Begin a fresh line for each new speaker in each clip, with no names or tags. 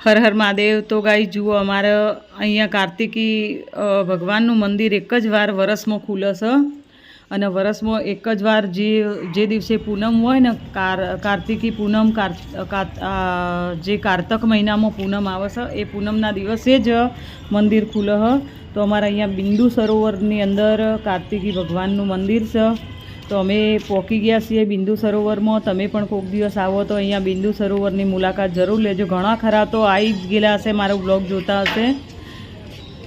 હર હર મહાદેવ। તો ગાઈ જુઓ અમારે અહીંયા કાર્તિકી ભગવાનનું મંદિર એક જ વાર વરસમાં ખુલે છે અને વરસમાં એક જ વાર જે દિવસે પૂનમ હોય ને કાર્તિકી પૂનમ જે કારતક મહિનામાં પૂનમ આવે છે એ પૂનમના દિવસે જ મંદિર ખુલે છે। તો અમારા અહીંયા બિંદુ સરોવરની અંદર કાર્તિકી ભગવાનનું મંદિર છે। તો અમે પહોંચી ગયા છીએ બિંદુ સરોવરમાં। તમે પણ કોઈક દિવસ આવો તો અહીંયા બિંદુ સરોવરની મુલાકાત જરૂર લેજો। ઘણા ખરા તો આવી જ ગયેલા હશે, મારો બ્લોગ જોતા હશે,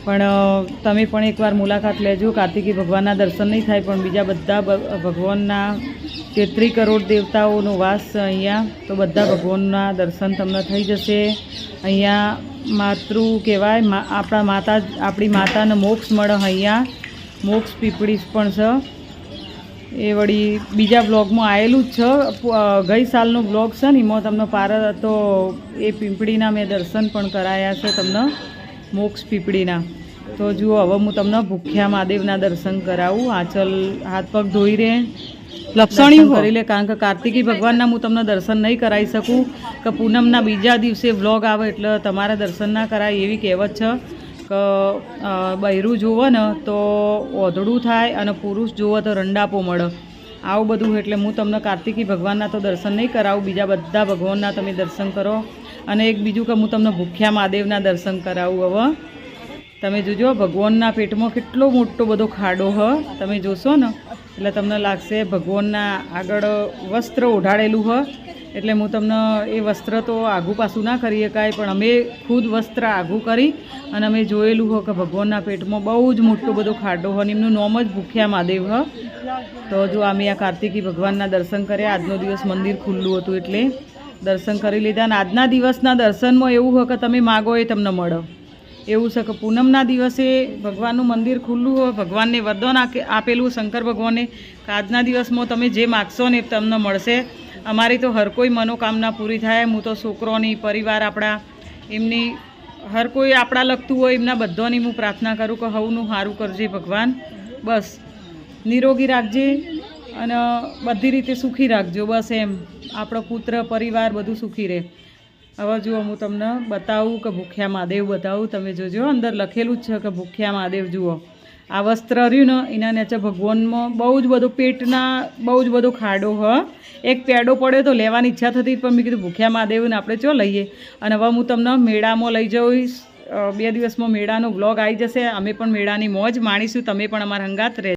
પણ તમે પણ એકવાર મુલાકાત લેજો। કાર્તિકી ભગવાનના દર્શન નહીં થાય પણ બીજા બધા ભગવાનના 33 કરોડ દેવતાઓનો વાસ છે અહીંયા, તો બધા ભગવાનના દર્શન તમને થઈ જશે। અહીંયા માતૃ કહેવાય, આપણી માતાને મોક્ષ મળે। અહીંયા મોક્ષ પીપળી પણ છે, એ વળી બીજા બ્લોગમાં આવેલું જ છે। ગઈ સાલનો બ્લોગ છે ને એમાં તમને તો એ પીપળીના મેં દર્શન પણ કરાયા છે તમને, મોક્ષ પીપળીના। તો જુઓ હવે હું તમને ભૂખ્યા મહાદેવના દર્શન કરાવું। આંચલ હાથ પગ ધોઈ રહે, લપસણી કરી લે, કારણ કે કાર્તિકી ભગવાનના હું તમને દર્શન નહીં કરાવી શકું કે પૂનમના બીજા દિવસે વ્લોગ આવે એટલે તમારા દર્શન ના કરાય, એવી કહેવત છે કે બૈરું જુઓ ને તો ઓધડું થાય અને પુરુષ જુઓ તો રંડાપો મળે, આવું બધું। એટલે હું તમને કાર્તિકી ભગવાનના તો દર્શન નહીં કરાવું, બીજા બધા ભગવાનના તમે દર્શન કરો। અને એક બીજું કે હું તમને ભૂખ્યા મહાદેવના દર્શન કરાવું। હવે તમે જોજો ભગવાનના પેટમાં કેટલો મોટો બધો ખાડો હ, તમે જોશો ને એટલે તમને લાગશે ભગવાનના આગળ વસ્ત્ર ઓઢાડેલું હ। એટલે હું તમને એ વસ્ત્ર તો આઘું પાછું ના કરી શકાય, પણ અમે ખુદ વસ્ત્ર આઘું કરી અને અમે જોયેલું હો કે ભગવાનના પેટમાં બહુ જ મોટો બધો ખાડો હોય, એમનું નામ જ ભૂખ્યા મહાદેવ હ। તો જો અમે આ કાર્તિકી ભગવાનના દર્શન કર્યા। આજનો દિવસ મંદિર ખુલ્લું હતું એટલે દર્શન કરી લીધા। અને આજના દિવસના દર્શનમાં એવું હોય કે તમે માગો એ તમને મળે, એવું છે કે પૂનમના દિવસે ભગવાનનું મંદિર ખુલ્લું હોય, ભગવાનને વરદાન આપેલું શંકર ભગવાને કે આજના દિવસમાં તમે જે માગશો ને એ તમને મળશે। અમારી તો હર કોઈ મનોકામના પૂરી થાય। હું તો છોકરોની, પરિવાર આપણા, એમની હર કોઈ આપણા લગતું હોય એમના બધાની હું પ્રાર્થના કરું કે હવનું સારું કરજે ભગવાન, બસ નિરોગી રાખજે અને બધી રીતે સુખી રાખજો, બસ એમ આપણો પુત્ર પરિવાર બધું સુખી રહે। હવે જુઓ હું તમને બતાવું કે ભૂખ્યા મહાદેવ બતાવું, તમે જોજો અંદર લખેલું જ છે કે ભૂખ્યા મહાદેવ। જુઓ આ વસ્ત્ર રહ્યું ને એના નીચે ભગવાનમાં બહુ જ બધો પેટના બહુ જ બધો ખાડો હ। એક પેડો પડ્યો તો લેવાની ઈચ્છા થતી, પણ મેં કીધું ભૂખ્યા મહાદેવને આપણે ચો લઈએ। અને હવે હું તમને મેળામાં લઈ જઈશ, 2 દિવસમાં મેળાનો બ્લોગ આવી જશે। અમે પણ મેળાની મોજ માણીશું, તમે પણ અમારા હંગાત રહે।